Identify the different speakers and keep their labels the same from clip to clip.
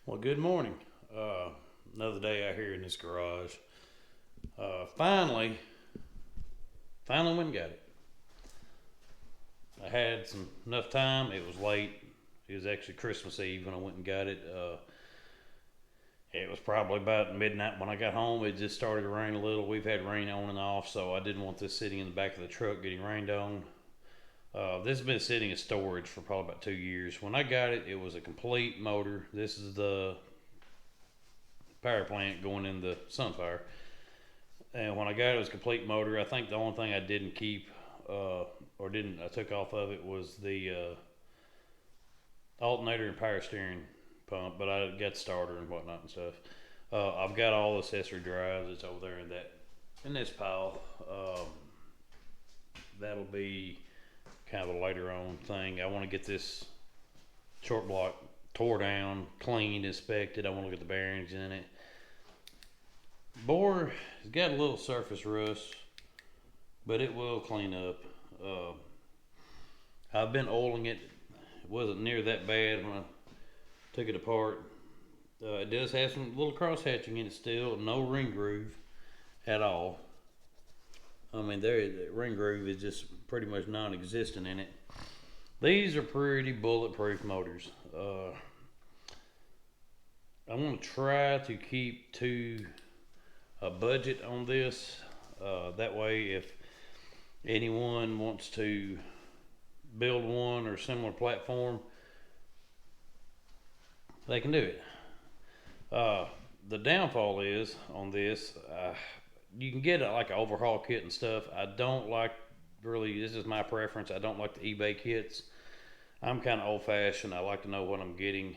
Speaker 1: Well, good morning. Another day out here in this garage. Finally went and got it. I had enough time. It was late. It was actually Christmas Eve when I went and got it. It was probably about midnight when I got home. It just started to rain a little. We've had rain on and off, so I didn't want this sitting in the back of the truck getting rained on. This has been sitting in storage for probably about 2 years. When I got it, it was a complete motor. This is the power plant going in the sunfire. And when I got it, it was a complete motor. I think the only thing I didn't keep I took off of it was the alternator and power steering pump, but I got the starter and whatnot and stuff. I've got all the accessory drives. It's over there in this pile. That'll be kind of a later on thing. I want to get this short block tore down, cleaned, inspected. I want to look at the bearings in it. Bore has got a little surface rust, but it will clean up. I've been oiling it. It wasn't near that bad when I took it apart. It does have some little cross hatching in it still. No ring groove at all. I mean, the ring groove is just pretty much non-existent in it. These are pretty bulletproof motors. I want to try to keep to a budget on this. That way, if anyone wants to build one or similar platform, they can do it. The downfall is on this, you can get like an overhaul kit and stuff. I don't like, really, this is my preference, I don't like the eBay kits. I'm kind of old fashioned. I like to know what I'm getting.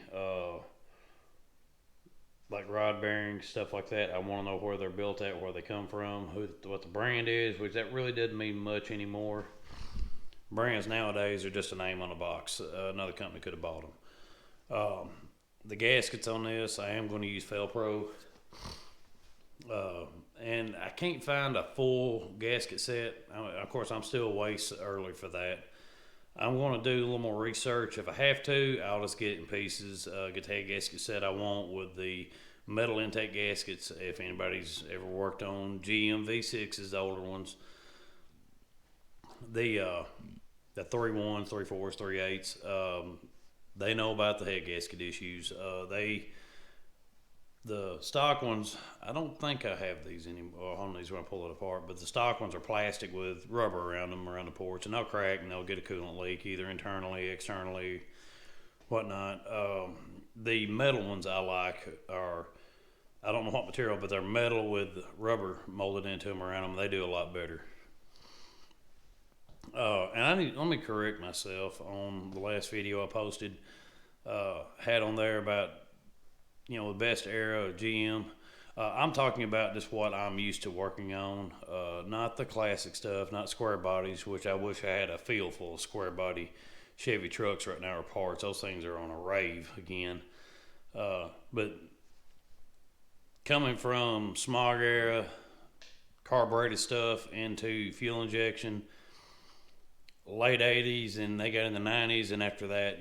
Speaker 1: Like rod bearings, stuff like that. I want to know where they're built at, where they come from, what the brand is, which that really doesn't mean much anymore. Brands nowadays are just a name on a box. Another company could have bought them. The gaskets on this, I am going to use Felpro. And I can't find a full gasket set. Of course, I'm still way early for that. I'm going to do a little more research. If I have to, I'll just get it in pieces. Get the head gasket set I want with the metal intake gaskets. If anybody's ever worked on GM V6s, the older ones, the 3.1s, 3.4s, 3.8s, they know about the head gasket issues. The stock ones, I don't think I have these anymore on these when I pull it apart, but the stock ones are plastic with rubber around them, around the ports, and they'll crack and they'll get a coolant leak either internally, externally, whatnot. The metal ones I like are, I don't know what material, but they're metal with rubber molded into them around them. They do a lot better. And let me correct myself on the last video I posted. Had on there about the best era of GM. I'm talking about just what I'm used to working on, not the classic stuff, not square bodies, which I wish I had a field full of square body Chevy trucks right now or parts. Those things are on a rave again. But coming from smog era, carbureted stuff into fuel injection, late 80s, and they got in the 90s, and after that,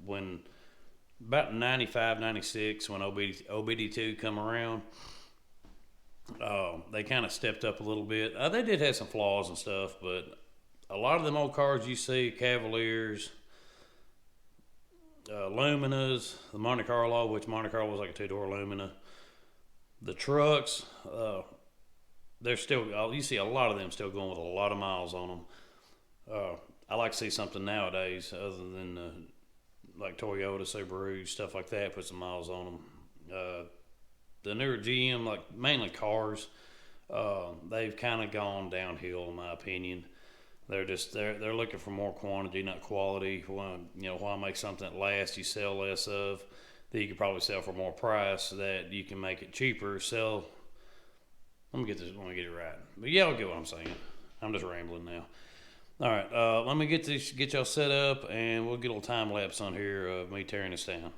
Speaker 1: when about 95, 96, when OBD2 come around, they kind of stepped up a little bit. They did have some flaws and stuff, but a lot of them old cars you see, Cavaliers, Luminas, the Monte Carlo, which Monte Carlo was like a two-door Lumina. The trucks, they're still, you see a lot of them still going with a lot of miles on them. I like to see something nowadays other than like Toyota, Subaru, stuff like that, put some miles on them. The newer GM, like mainly cars, they've kind of gone downhill in my opinion. They're looking for more quantity, not quality. Why make something that lasts, you sell less of, that you could probably sell for more price, so that you can make it cheaper. Let me get it right. But yeah, I'll get what I'm saying. I'm just rambling now. All right, let me get y'all set up, and we'll get a little time lapse on here of me tearing this down.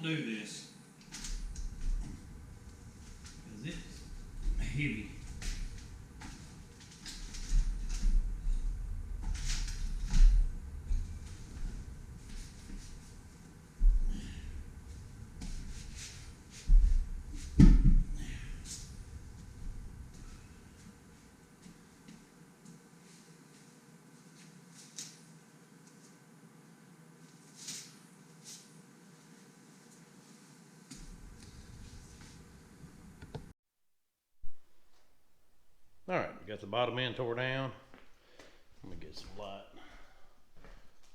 Speaker 1: to do this because it's heavy. All right, we got the bottom end tore down. Let me get some light.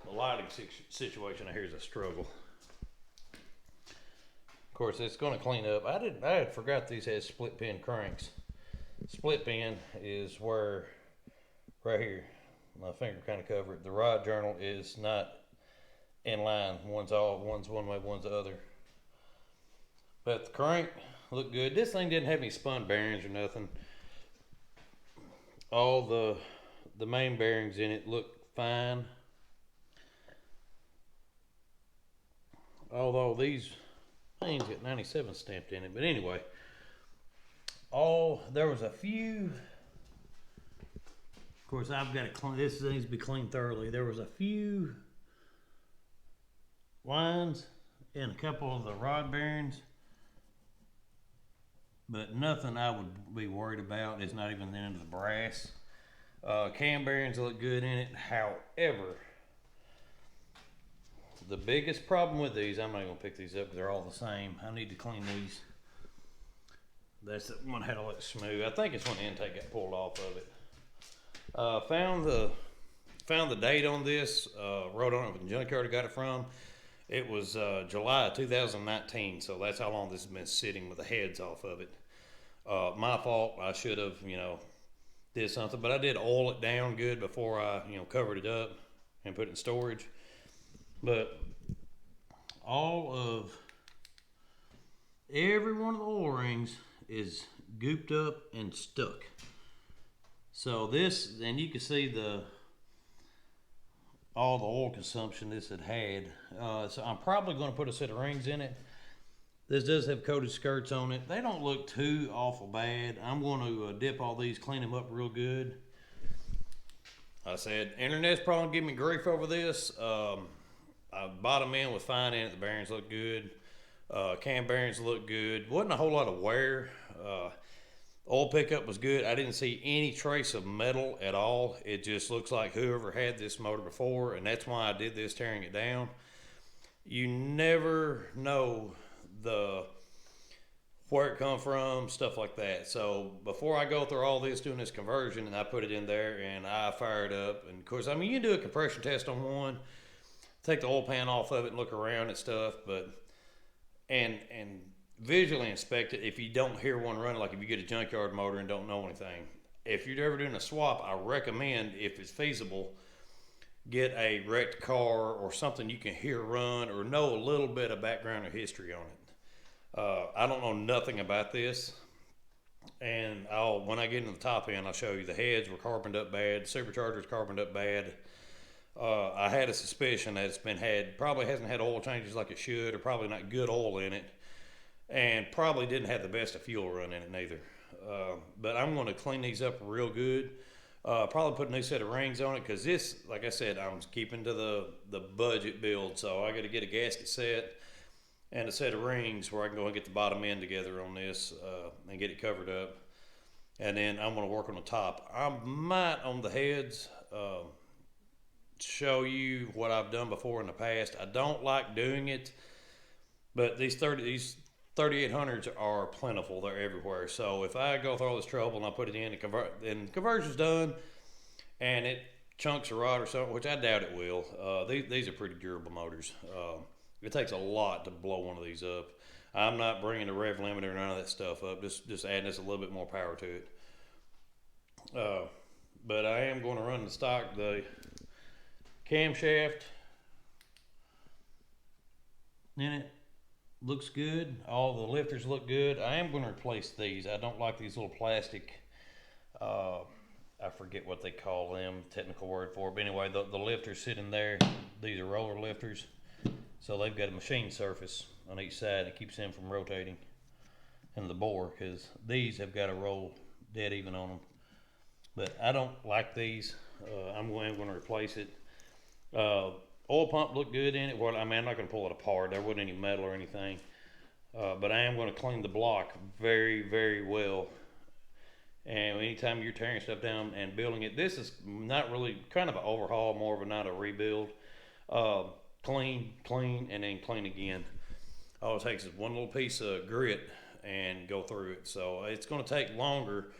Speaker 1: The lighting situation here is a struggle. Of course, it's going to clean up. I had forgot these had split pin cranks. Split pin is where, right here, my finger kind of covered. The rod journal is not in line. One's one way, one's the other. But the crank looked good. This thing didn't have any spun bearings or nothing. All the main bearings in it look fine. Although these things got 97 stamped in it. But anyway, there was a few. Of course, I've got to clean. This needs to be cleaned thoroughly. There was a few lines in a couple of the rod bearings, but nothing I would be worried about. It's not even into the brass. Cam bearings look good in it. However, the biggest problem with these, I'm not going to pick these up because they're all the same. I need to clean these. That's the one that had all that smooth. I think it's when the intake got pulled off of it. Found the date on this. Wrote on it with the junkyard I got it from. It was July 2019, so that's how long this has been sitting with the heads off of it. My fault. I should have, did something, but I did oil it down good before I, covered it up and put it in storage. But every one of the oil rings is gooped up and stuck. So this, and you can see all the oil consumption this had. So I'm probably going to put a set of rings in it. This does have coated skirts on it. They don't look too awful bad. I'm going to dip all these, clean them up real good. I said, internet's probably going to give me grief over this. Bottom end was fine in it. The bearings look good. Cam bearings look good. Wasn't a whole lot of wear. Oil pickup was good. I didn't see any trace of metal at all. It just looks like whoever had this motor before, and that's why I did this, tearing it down. You never know where it come from, stuff like that. So before I go through all this doing this conversion, and I put it in there and I fire it up, and of course, you can do a compression test on one, take the oil pan off of it and look around and stuff, but and visually inspect it if you don't hear one running, like if you get a junkyard motor and don't know anything. If you're ever doing a swap, I recommend, if it's feasible, get a wrecked car or something you can hear run or know a little bit of background or history on it. I don't know nothing about this, and when I get into the top end, I'll show you the heads were carboned up bad, the supercharger's carboned up bad. I had a suspicion that it's probably hasn't had oil changes like it should, or probably not good oil in it, and probably didn't have the best of fuel run in it neither. But I'm going to clean these up real good. Probably put a new set of rings on it, because this, like I said, I'm keeping to the budget build, so I got to get a gasket set and a set of rings where I can go and get the bottom end together on this and get it covered up. And then I'm going to work on the top. I might, on the heads, show you what I've done before in the past. I don't like doing it, but these 3800s are plentiful. They're everywhere. So if I go through all this trouble and I put it in and conversion's done and it chunks a rod or something, which I doubt it will, these are pretty durable motors. It takes a lot to blow one of these up. I'm not bringing the rev limiter or none of that stuff up, just adding this a little bit more power to it. But I am going to run the camshaft in it. Looks good. All the lifters look good. I am going to replace these. I don't like these little plastic, I forget what they call them, technical word for it. But anyway, the lifters sitting there, these are roller lifters. So they've got a machine surface on each side that keeps them from rotating in the bore, because these have got to roll dead even on them. But I don't like these. I'm going to replace it. Oil pump looked good in it. Well, I mean, I'm not going to pull it apart. There wasn't any metal or anything. But I am going to clean the block very, very well. And anytime you're tearing stuff down and building it, this is not really kind of an overhaul, more of a not a rebuild. Clean, and then clean again. All it takes is one little piece of grit and go through it. So it's going to take longer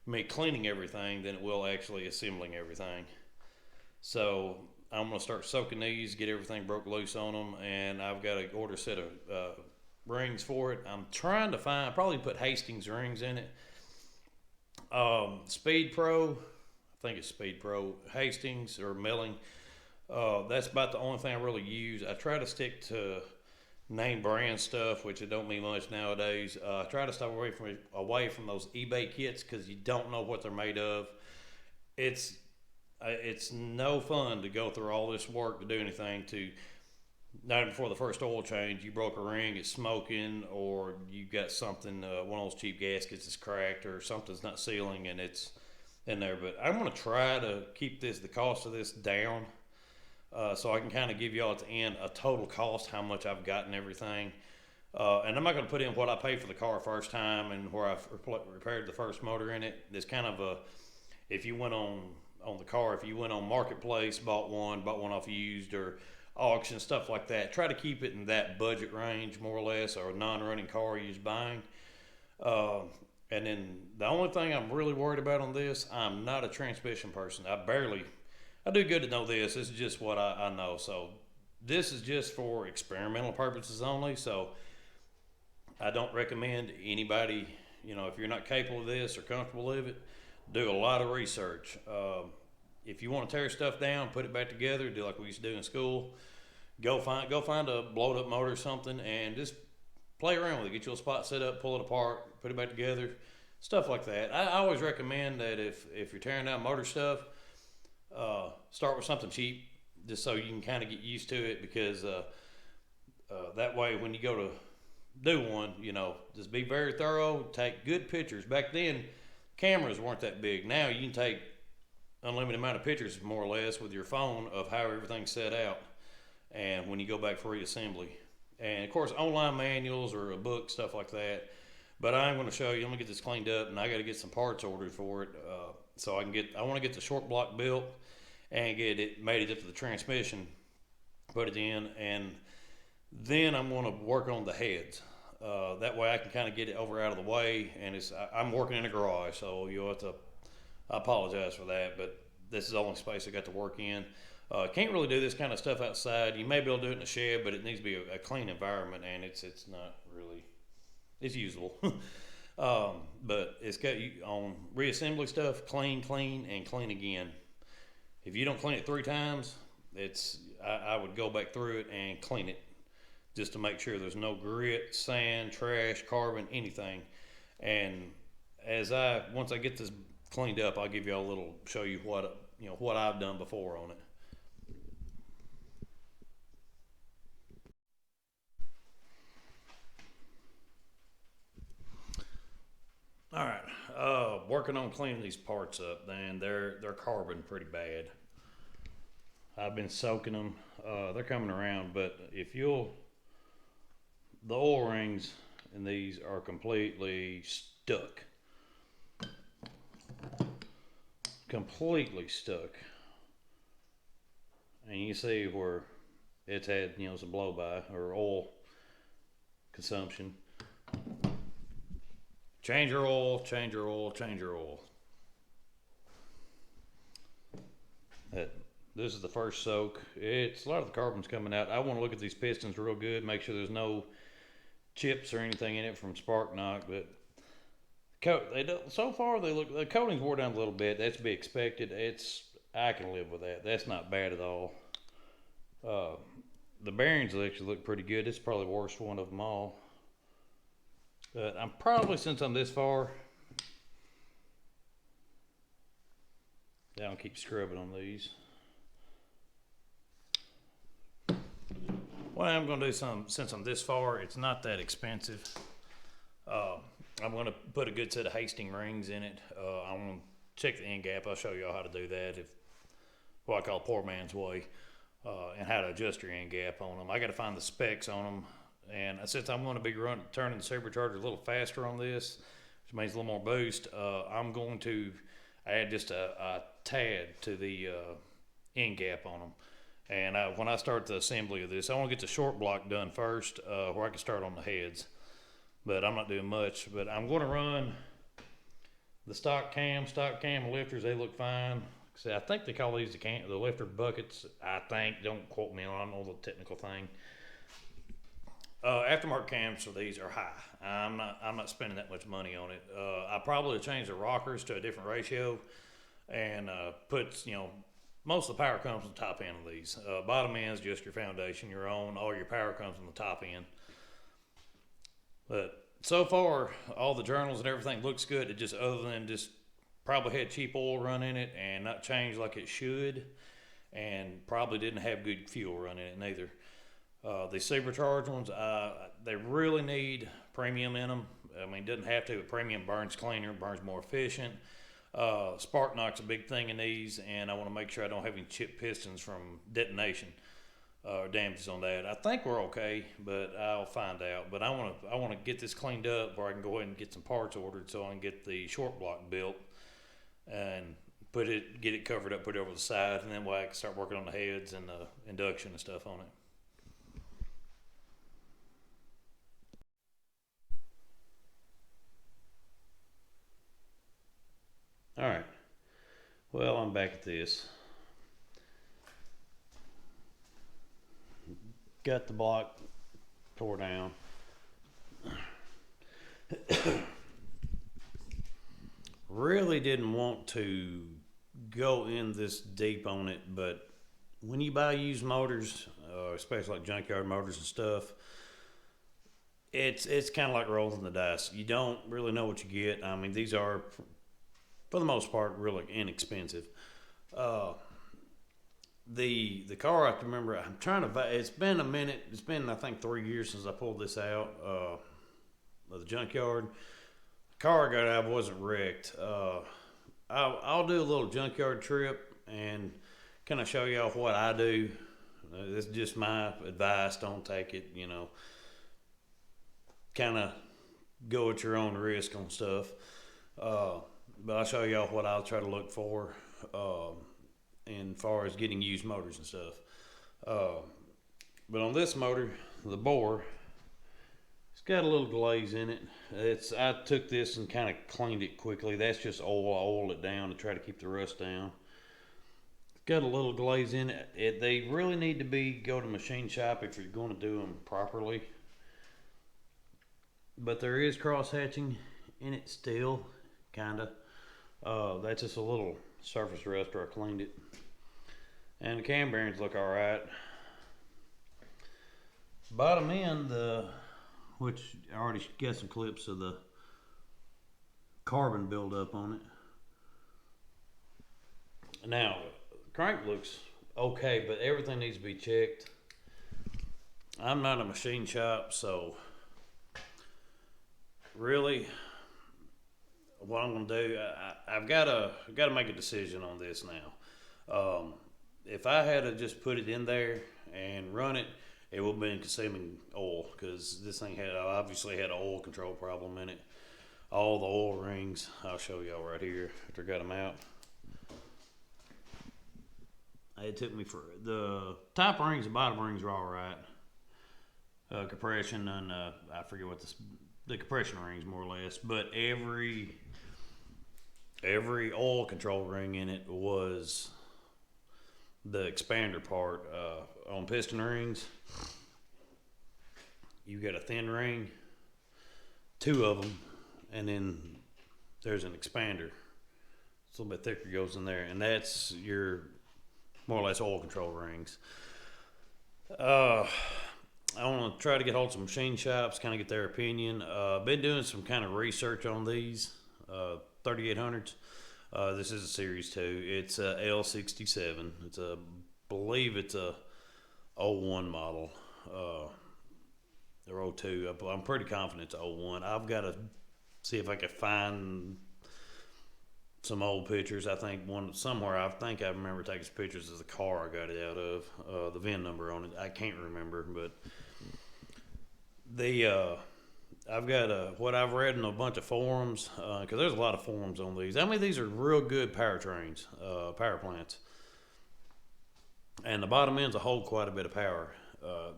Speaker 1: me cleaning everything than it will actually assembling everything. So I'm going to start soaking these, get everything broke loose on them, and I've got to order a set of rings for it. I'm trying to find, probably put Hastings rings in it. Speed Pro, I think it's Speed Pro, Hastings or milling. That's about the only thing I really use. I try to stick to name brand stuff, which it don't mean much nowadays. I try to stay away from those eBay kits, because you don't know what they're made of. It's no fun to go through all this work to do anything. To not before the first oil change, you broke a ring, it's smoking, or you got something, one of those cheap gaskets is cracked, or something's not sealing and it's in there. But I'm going to try to keep the cost of this down, so I can kind of give y'all at the end a total cost, how much I've gotten everything. And I'm not going to put in what I paid for the car first time and where I've repaired the first motor in it. There's kind of if you went on the car, if you went on Marketplace, bought one off used or auction, stuff like that, try to keep it in that budget range more or less, or a non-running car you're buying. And then the only thing I'm really worried about on this, I'm not a transmission person. I do good to know this. This is just what I know. So this is just for experimental purposes only. So I don't recommend anybody, if you're not capable of this or comfortable with it, do a lot of research. If you want to tear stuff down, put it back together, do like we used to do in school. Go find a blowed up motor or something, and just play around with it. Get you a spot set up, pull it apart, put it back together, stuff like that. I always recommend that if you're tearing down motor stuff, start with something cheap, just so you can kind of get used to it, because that way when you go to do one, just be very thorough, take good pictures. Back then, cameras weren't that big. Now you can take unlimited amount of pictures, more or less, with your phone of how everything's set out, and when you go back for reassembly. And of course, online manuals or a book, stuff like that. But I'm going to show you. I'm going to get this cleaned up, and I got to get some parts ordered for it, so I want to get the short block built and get it made up to the transmission, put it in, and then I'm going to work on the heads. That way I can kind of get it over out of the way, and I'm working in a garage, so you'll have to, I apologize for that, but this is the only space I got to work in. Can't really do this kind of stuff outside. You may be able to do it in the shed, but it needs to be a clean environment, and it's not really, it's usable. But it's got on reassembly stuff, clean, and clean again. If you don't clean it 3 times, I would go back through it and clean it, just to make sure there's no grit, sand, trash, carbon, anything. And once I get this cleaned up, I'll give you show you what I've done before on it. All right, working on cleaning these parts up, then they're carbon pretty bad. I've been soaking them. They're coming around, but the oil rings in these are completely stuck. Completely stuck. And you see where it's had, some blow by or oil consumption. Change your oil. This is the first soak. A lot of the carbon's coming out. I want to look at these pistons real good, make sure there's no chips or anything in it from spark knock. But so far the coating's wore down a little bit. That's to be expected. I can live with that. That's not bad at all. The bearings actually look pretty good. It's probably the worst one of them all. But since I'm this far, I'll keep scrubbing on these. Well, I'm going to do since I'm this far, it's not that expensive. I'm going to put a good set of Hastings rings in it. I'm going to check the end gap. I'll show y'all how to do that, if what I call poor man's way, and how to adjust your end gap on them. I got to find the specs on them, and since I'm going to be turning the supercharger a little faster on this, which means a little more boost, I'm going to add just a tad to the end gap on them. And when I start the assembly of this, I want to get the short block done first, where I can start on the heads. But I'm not doing much. But I'm going to run the stock cam lifters. They look fine. See, I think they call these the lifter buckets. I think. Don't quote me on. I don't know the technical thing. Aftermarket cams for these are high. I'm not spending that much money on it. I probably change the rockers to a different ratio, and put most of the power comes from the top end of these. Bottom end is just your foundation, your own. All your power comes from the top end. But so far, all the journals and everything looks good. It just, other than just probably had cheap oil run in it and not changed like it should, and probably didn't have good fuel run in it neither. The supercharged ones, they really need premium in them. I mean, doesn't have to, but premium burns cleaner, burns more efficient. Spark knock's a big thing in these, and I want to make sure I don't have any chipped pistons from detonation or damages on that. I think we're okay, but I'll find out. But I want to get this cleaned up where I can go ahead and get some parts ordered so I can get the short block built and get it covered up, put it over the side, and then I can start working on the heads and the induction and stuff on it. All right. Well, I'm back at this. Got the block tore down. Really didn't want to go in this deep on it, but when you buy used motors, especially like junkyard motors and stuff, it's kind of like rolling the dice. You don't really know what you get. I mean, these are, for the most part, really inexpensive. The car, I can remember, I'm trying to buy, it's been a minute, it's been I think 3 years since I pulled this out of the junkyard. The car I got out wasn't wrecked. I'll do a little junkyard trip and kind of show y'all what I do. This is just my advice, don't take it, kind of go at your own risk on stuff. But I'll show y'all what I'll try to look for in far as getting used motors and stuff. But on this motor, the bore, it's got a little glaze in it. I took this and kind of cleaned it quickly. That's just oil. I oiled it down to try to keep the rust down. It's got a little glaze in it. They really need to go to machine shop if you're going to do them properly. But there is cross hatching in it still, kinda. That's just a little surface rust where I cleaned it. And the cam bearings look alright. Bottom end, which I already got some clips of the carbon buildup on it. Now, crank looks okay, but everything needs to be checked. I'm not a machine shop, so really, what I'm gonna do, I've got to make a decision on this now. If I had to just put it in there and run it, it would have been consuming oil, because this thing obviously had an oil control problem in it. All the oil rings, I'll show y'all right here after I got them out. It took me for the top rings and bottom rings were all right. Compression and I forget what the compression rings more or less, but every oil control ring in it was the expander part. On piston rings, you got a thin ring, 2 of them, and then there's an expander. It's a little bit thicker, goes in there, and that's your more or less oil control rings. I want to try to get hold of some machine shops, kind of get their opinion. Been doing some kind of research on these 3800s. This is a Series 2. It's a L67. Believe it's a '01 model. or '02. I'm pretty confident it's '01. I've got to see if I can find some old pictures. I think one somewhere. I think I remember taking some pictures of the car I got it out of. The VIN number on it, I can't remember, but the I've got what I've read in a bunch of forums, because there's a lot of forums on these. I mean, these are real good powertrains, power plants, and the bottom ends will hold quite a bit of power.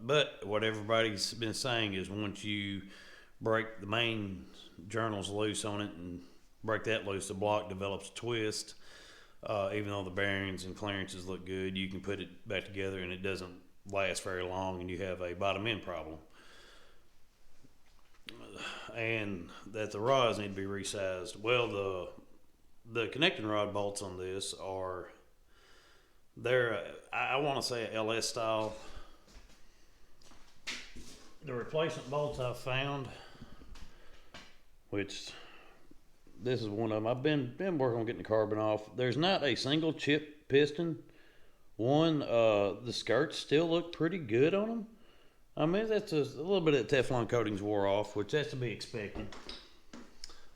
Speaker 1: But what everybody's been saying is once you break the main journals loose on it and break that loose, the block develops a twist. Even though the bearings and clearances look good, you can put it back together and it doesn't last very long, and you have a bottom end problem. And that the rods need to be resized. Well, the connecting rod bolts on this they're I want to say a LS style. The replacement bolts I've found, which this is one of them. I've been working on getting the carbon off. There's not a single chip piston. The skirts still look pretty good on them. I mean, that's a little bit of the Teflon coatings wore off, which has to be expected.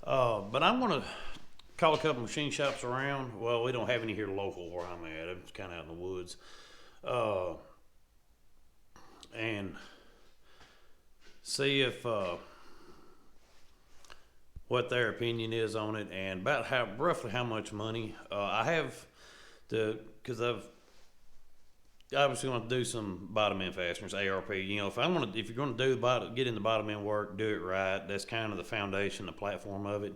Speaker 1: But I'm going to call a couple machine shops around. Well, we don't have any here local where I'm at. It's kind of out in the woods. And see if what their opinion is on it, and about roughly how much money I have to, because I've obviously want to do some bottom end fasteners, ARP. If you're going to get in the bottom end work, do it right. That's kind of the foundation, the platform of it.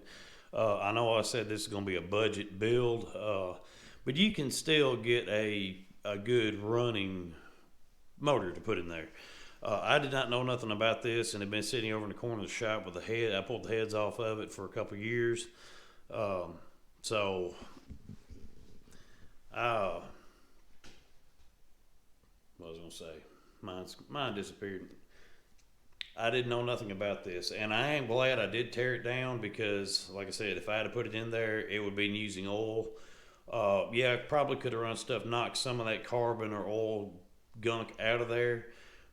Speaker 1: I know I said this is going to be a budget build, but you can still get a good running motor to put in there. I did not know nothing about this, and had been sitting over in the corner of the shop with the head. I pulled the heads off of it for a couple of years. What was I going to say? Mine disappeared. I didn't know nothing about this, and I am glad I did tear it down because, like I said, if I had to put it in there, it would be using oil. I probably could have run stuff, knocked some of that carbon or oil gunk out of there.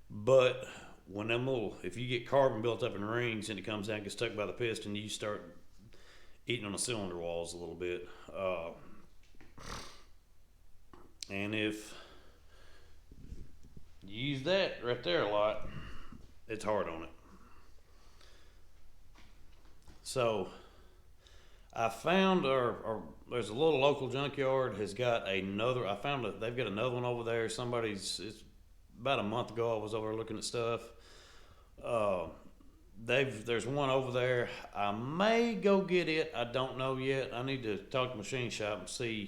Speaker 1: But when if you get carbon built up in rings and it comes down and gets stuck by the piston, you start eating on the cylinder walls a little bit. And if you use that right there a lot, it's hard on it. So I found, or there's a little local junkyard has got another. They've got another one over there. It's about a month ago I was over looking at stuff. There's one over there. I may go get it. I don't know yet. I need to talk to the machine shop and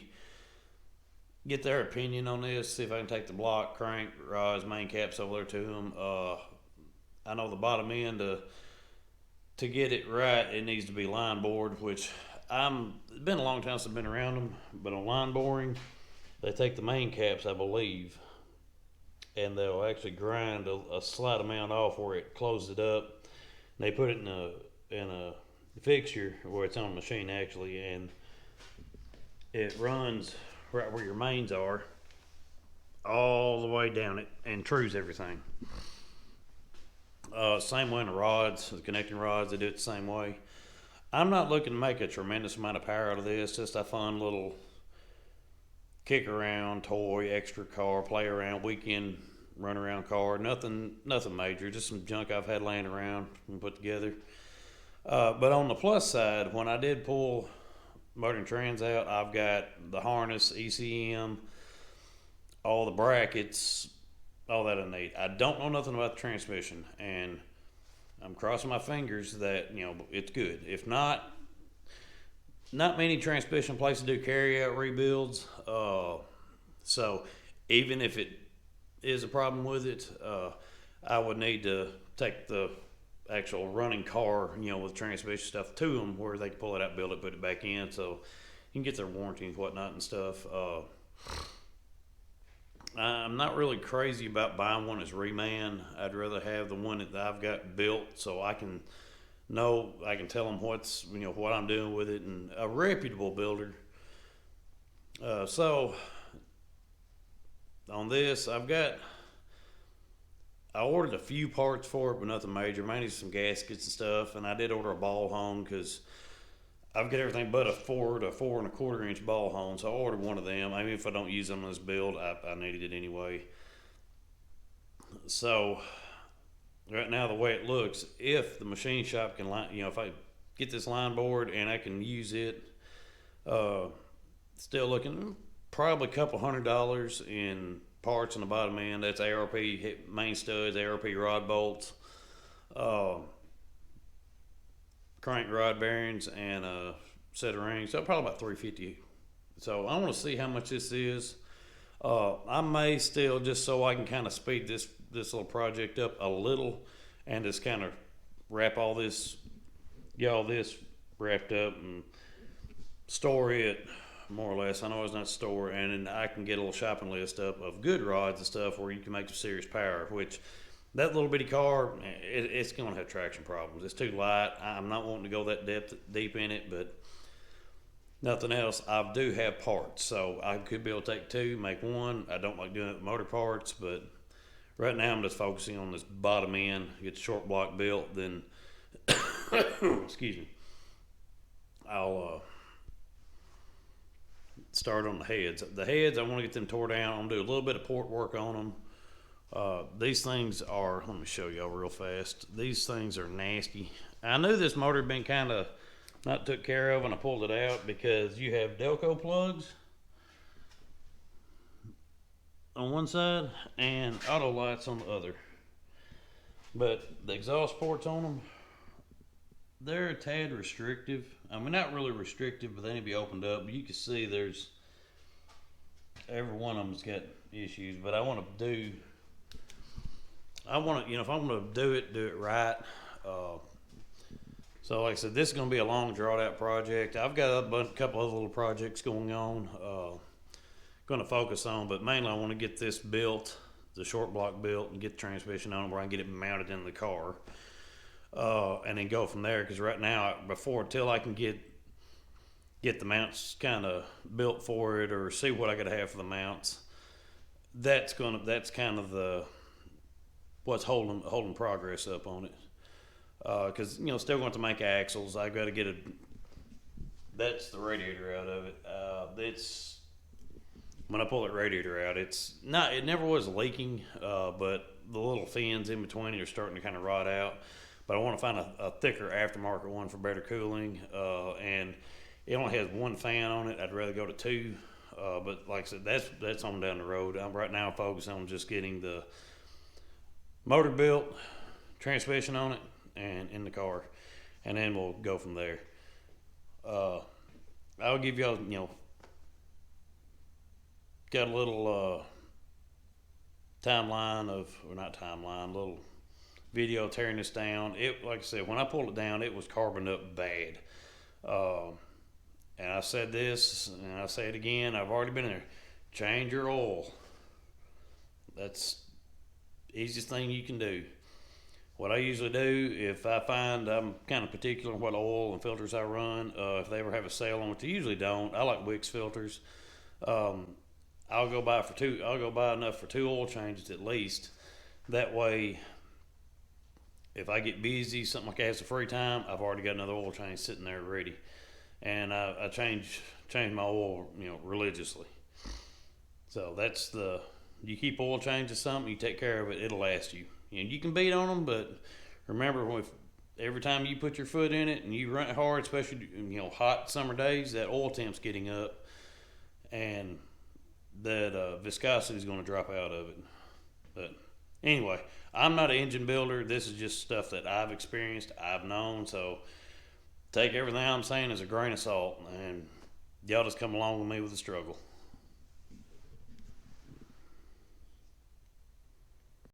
Speaker 1: get their opinion on this. See if I can take the block, crank, rods, main caps over there to them. I know the bottom end to get it right, it needs to be line bored, which it's been a long time since I've been around them. But on line boring, they take the main caps, I believe, and they'll actually grind a slight amount off where it closes it up. And they put it in a fixture where it's on the machine actually, and it runs right where your mains are, all the way down it, and trues everything. Same way in the rods, the connecting rods, they do it the same way. I'm not looking to make a tremendous amount of power out of this, just a fun little kick around, toy, extra car, play around, weekend run around car. Nothing major, just some junk I've had laying around and put together. But on the plus side, when I did pull motor and trans out, I've got the harness, ECM, all the brackets, all that I need. I don't know nothing about the transmission, and I'm crossing my fingers that it's good. If not many transmission places do carry out rebuilds. So even if it is a problem with it, I would need to take the actual running car, with transmission stuff to them where they can pull it out, build it, put it back in, so you can get their warranty and whatnot and stuff. I'm not really crazy about buying one that's reman. I'd rather have the one that I've got built so I can tell them what I'm doing with it, and a reputable builder. So on this, I've I ordered a few parts for it, but nothing major. Mainly some gaskets and stuff. And I did order a ball hone because I've got everything but a 4 to 4 1/4 inch ball hone. So I ordered one of them. I mean, if I don't use them in this build, I needed it anyway. So right now, the way it looks, if the machine shop can line, if I get this line board and I can use it, still looking probably a couple $100 in parts on the bottom end. That's ARP main studs, ARP rod bolts, crank rod bearings, and a set of rings. So probably about $350. So I want to see how much this is. I may still, just so I can kind of speed this little project up a little, and just kind of wrap all this, get all this wrapped up and store it more or less. I know it's not store, and then I can get a little shopping list up of good rods and stuff where you can make some serious power. Which that little bitty car, it's going to have traction problems. It's too light. I'm not wanting to go that deep in it, but nothing else. I do have parts, so I could be able to take two, make one. I don't like doing it with motor parts, but right now I'm just focusing on this bottom end, get the short block built, then excuse me, I'll start on the heads. The heads, I want to get them tore down. I'm going to do a little bit of port work on them. These things are, let me show y'all real fast. These things are nasty. I knew this motor had been kind of not took care of when I pulled it out, because you have Delco plugs on one side and auto lights on the other. But the exhaust ports on them, they're a tad restrictive. I mean, not really restrictive, but they need to be opened up. But you can see there's, every one of them's got issues. But I want to do, if I'm going to do it right. So like I said, this is going to be a long drawn out project. I've got a couple other little projects going on, going to focus on, but mainly I want to get this built, the short block built, and get the transmission on it where I can get it mounted in the car. And then go from there, because right now, till I can get the mounts kind of built for it, or see what I gotta have for the mounts, that's kind of what's holding progress up on it. Because still going to make axles. I got to get that's the radiator out of it. When I pull that radiator out, it never was leaking, but the little fins in between it are starting to kind of rot out. But I want to find a thicker aftermarket one for better cooling, and it only has one fan on it. I'd rather go to two, but like I said, that's on down the road. Right now I'm focused on just getting the motor built, transmission on it, and in the car, and then we'll go from there. I'll give y'all, got a little little video tearing this down. It, like I said, when I pulled it down, it was carboned up bad. And I said this, and I say it again, I've already been there. Change your oil. That's the easiest thing you can do. What I usually do, if I find I'm kind of particular on what oil and filters I run, if they ever have a sale on it, they usually don't. I like Wix filters. I'll go buy enough for 2 oil changes at least. That way, if I get busy, something like I have some free time, I've already got another oil change sitting there ready. And I change my oil, religiously. So that's you keep oil changes something, you take care of it, it'll last you. And you can beat on them, but remember, every time you put your foot in it and you run it hard, especially hot summer days, that oil temp's getting up, and that viscosity is going to drop out of it. But anyway, I'm not an engine builder. This is just stuff that I've experienced, I've known. So take everything I'm saying as a grain of salt, and y'all just come along with me with the struggle.